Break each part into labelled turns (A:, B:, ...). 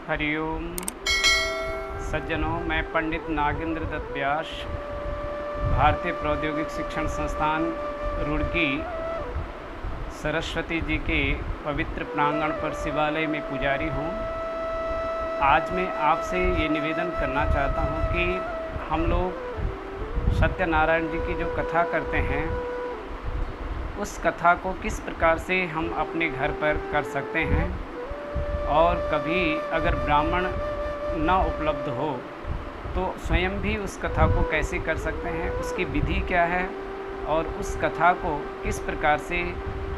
A: हरिओम सज्जनों, मैं पंडित नागेंद्र दत्त व्यास, भारतीय प्रौद्योगिक शिक्षण संस्थान रुड़की सरस्वती जी के पवित्र प्रांगण पर शिवालय में पुजारी हूँ। आज मैं आपसे ये निवेदन करना चाहता हूँ कि हम लोग सत्यनारायण जी की जो कथा करते हैं उस कथा को किस प्रकार से हम अपने घर पर कर सकते हैं, और कभी अगर ब्राह्मण न उपलब्ध हो तो स्वयं भी उस कथा को कैसे कर सकते हैं, उसकी विधि क्या है और उस कथा को किस प्रकार से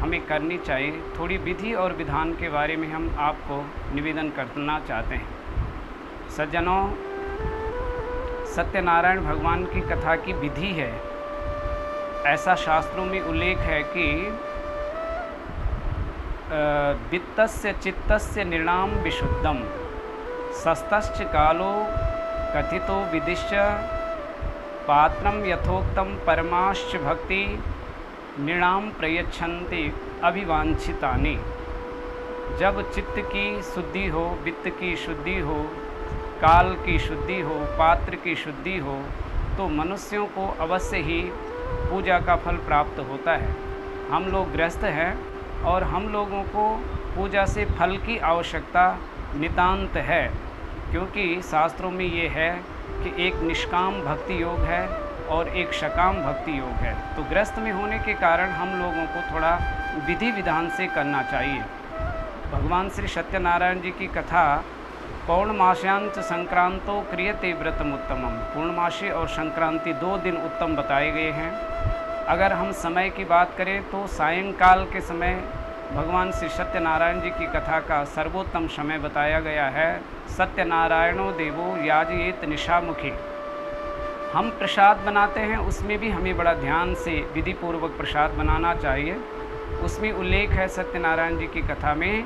A: हमें करनी चाहिए। थोड़ी विधि और विधान के बारे में हम आपको निवेदन करना चाहते हैं। सज्जनों, सत्यनारायण भगवान की कथा की विधि है। ऐसा शास्त्रों में उल्लेख है कि वित्तस्य चित्तस्य निर्णाम विशुद्धम सस्तश्च कालो कथितो विदिश्य पात्रम यथोक्तम परमाश्च भक्ति निर्णाम प्रयच्छन्ति अभिवांछितानि। जब चित्त की शुद्धि हो, वित्त की शुद्धि हो, काल की शुद्धि हो, पात्र की शुद्धि हो, तो मनुष्यों को अवश्य ही पूजा का फल प्राप्त होता है। हम लोग गृहस्थ हैं और हम लोगों को पूजा से फल की आवश्यकता नितांत है, क्योंकि शास्त्रों में ये है कि एक निष्काम भक्ति योग है और एक सकाम भक्ति योग है। तो गृहस्थ में होने के कारण हम लोगों को थोड़ा विधि विधान से करना चाहिए। भगवान श्री सत्यनारायण जी की कथा पौर्णमास्यांच संक्रांतो क्रियते व्रतम उत्तमम। पूर्णमासी और संक्रांति 2 दिन उत्तम बताए गए हैं। अगर हम समय की बात करें तो सायंकाल के समय भगवान श्री सत्यनारायण जी की कथा का सर्वोत्तम समय बताया गया है। सत्यनारायणो देवो याजयेत निशामुखी। हम प्रसाद बनाते हैं, उसमें भी हमें बड़ा ध्यान से विधि पूर्वक प्रसाद बनाना चाहिए। उसमें उल्लेख है सत्यनारायण जी की कथा में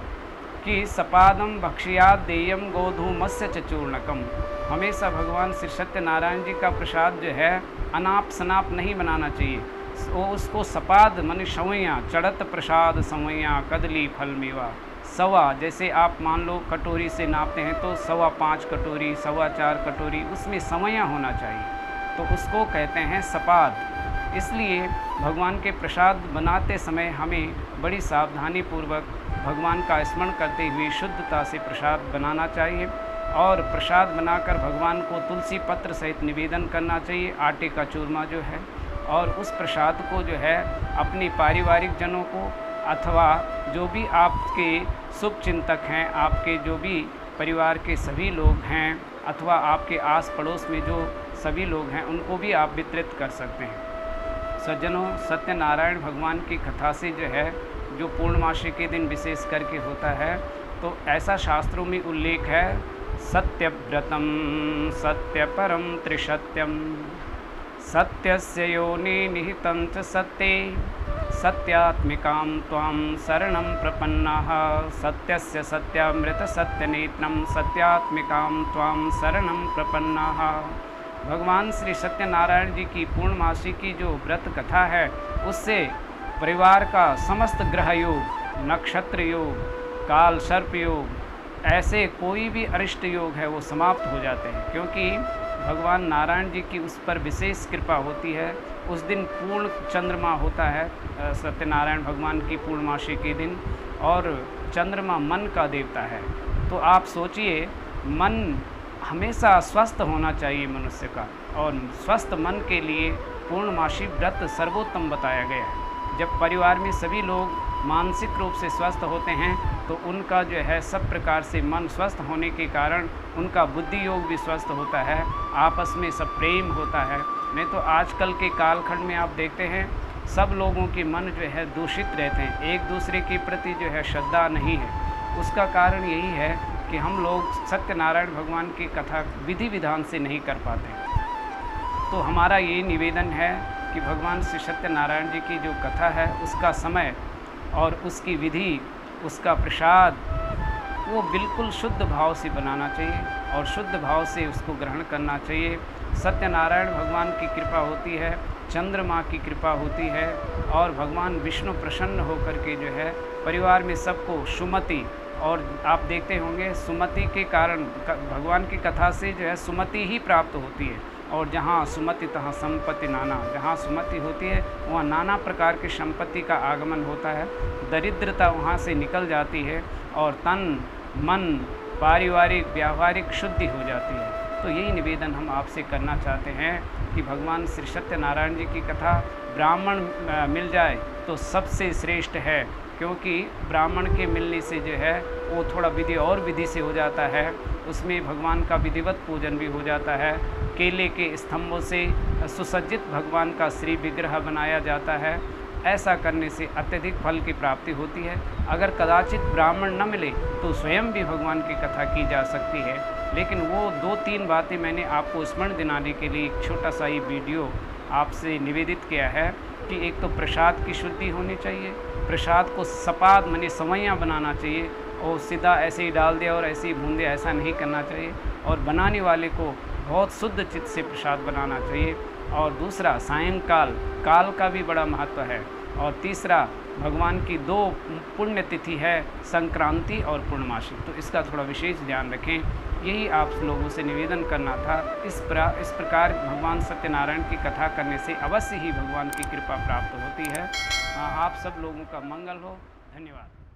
A: कि सपादम भक्ष्याद देयम गोधूमस्य च चूर्णकम। हमेशा भगवान श्री सत्यनारायण जी का प्रसाद जो है अनाप शनाप नहीं बनाना चाहिए। वो उसको सपाद माने सवैया, चढ़त प्रसाद सवैया कदली फल मेवा। सवा जैसे आप मान लो कटोरी से नापते हैं तो 5.25 कटोरी, 4.25 कटोरी, उसमें सवैया होना चाहिए, तो उसको कहते हैं सपाद। इसलिए भगवान के प्रसाद बनाते समय हमें बड़ी सावधानी पूर्वक भगवान का स्मरण करते हुए शुद्धता से प्रसाद बनाना चाहिए, और प्रसाद बनाकर भगवान को तुलसी पत्र सहित निवेदन करना चाहिए, आटे का चूरमा जो है। और उस प्रसाद को जो है अपने पारिवारिक जनों को अथवा जो भी आपके शुभ चिंतक हैं, आपके जो भी परिवार के सभी लोग हैं, अथवा आपके आस पड़ोस में जो सभी लोग हैं, उनको भी आप वितरित कर सकते हैं। सज्जनों, सत्यनारायण भगवान की कथा से जो है, जो पूर्णमासी के दिन विशेष करके होता है, तो ऐसा शास्त्रों में उल्लेख है, सत्यव्रतम सत्यपरम त्रिसत्यम सत्यस्य योनि निहितं च सत्ये सत्यात्मिकां त्वां शरणं प्रपन्नाः सत्यस्य सत्यामृत सत्यनेत्रं सत्यात्मिकां त्वां शरणं प्रपन्नाः। भगवान श्री सत्यनारायण जी की पूर्णमासी की जो व्रत कथा है, उससे परिवार का समस्त ग्रह योग, नक्षत्र योग, काल सर्प योग, ऐसे कोई भी अरिष्ट योग है वो समाप्त हो जाते हैं, क्योंकि भगवान नारायण जी की उस पर विशेष कृपा होती है। उस दिन पूर्ण चंद्रमा होता है सत्यनारायण भगवान की पूर्णमासी के दिन, और चंद्रमा मन का देवता है। तो आप सोचिए, मन हमेशा स्वस्थ होना चाहिए मनुष्य का, और स्वस्थ मन के लिए पूर्णमासी व्रत सर्वोत्तम बताया गया है। जब परिवार में सभी लोग मानसिक रूप से स्वस्थ होते हैं तो उनका जो है सब प्रकार से मन स्वस्थ होने के कारण उनका बुद्धि योग भी स्वस्थ होता है, आपस में सब प्रेम होता है। नहीं तो आजकल के कालखंड में आप देखते हैं सब लोगों के मन जो है दूषित रहते हैं, एक दूसरे के प्रति जो है श्रद्धा नहीं है। उसका कारण यही है कि हम लोग सत्यनारायण भगवान की कथा विधि विधान से नहीं कर पाते। तो हमारा ये निवेदन है कि भगवान श्री सत्यनारायण जी की जो कथा है, उसका समय और उसकी विधि, उसका प्रसाद, वो बिल्कुल शुद्ध भाव से बनाना चाहिए और शुद्ध भाव से उसको ग्रहण करना चाहिए। सत्यनारायण भगवान की कृपा होती है, चंद्रमा की कृपा होती है, और भगवान विष्णु प्रसन्न होकर के जो है परिवार में सबको सुमति और आप देखते होंगे सुमति के कारण भगवान की कथा से जो है सुमति ही प्राप्त होती है। और जहाँ सुमति तहाँ संपत्ति नाना, जहाँ सुमति होती है वहाँ नाना प्रकार की संपत्ति का आगमन होता है, दरिद्रता वहाँ से निकल जाती है और तन मन पारिवारिक व्यावहारिक शुद्धि हो जाती है। तो यही निवेदन हम आपसे करना चाहते हैं कि भगवान श्री सत्यनारायण जी की कथा ब्राह्मण मिल जाए तो सबसे श्रेष्ठ है, क्योंकि ब्राह्मण के मिलने से जो है वो थोड़ा विधि और विधि से हो जाता है, उसमें भगवान का विधिवत पूजन भी हो जाता है। केले के स्तंभों से सुसज्जित भगवान का श्री विग्रह बनाया जाता है। ऐसा करने से अत्यधिक फल की प्राप्ति होती है। अगर कदाचित ब्राह्मण न मिले तो स्वयं भी भगवान की कथा की जा सकती है। लेकिन वो 2-3 बातें मैंने आपको स्मरण दिलाने के लिए एक छोटा सा ही वीडियो आपसे निवेदित किया है कि एक तो प्रसाद की शुद्धि होनी चाहिए, प्रसाद को सपाद माने सवैयाँ बनाना चाहिए और सीधा ऐसे ही डाल दिया और ऐसे ही भून दिया, ऐसा नहीं करना चाहिए। और बनाने वाले को बहुत शुद्ध चित्त से प्रसाद बनाना चाहिए। और दूसरा, सायंकाल काल का भी बड़ा महत्व है। और तीसरा, भगवान की 2 पुण्य तिथि है, संक्रांति और पूर्णमासी, तो इसका थोड़ा विशेष ध्यान रखें। यही आप लोगों से निवेदन करना था। इस प्रकार भगवान सत्यनारायण की कथा करने से अवश्य ही भगवान की कृपा प्राप्त होती है। आप सब लोगों का मंगल हो। धन्यवाद।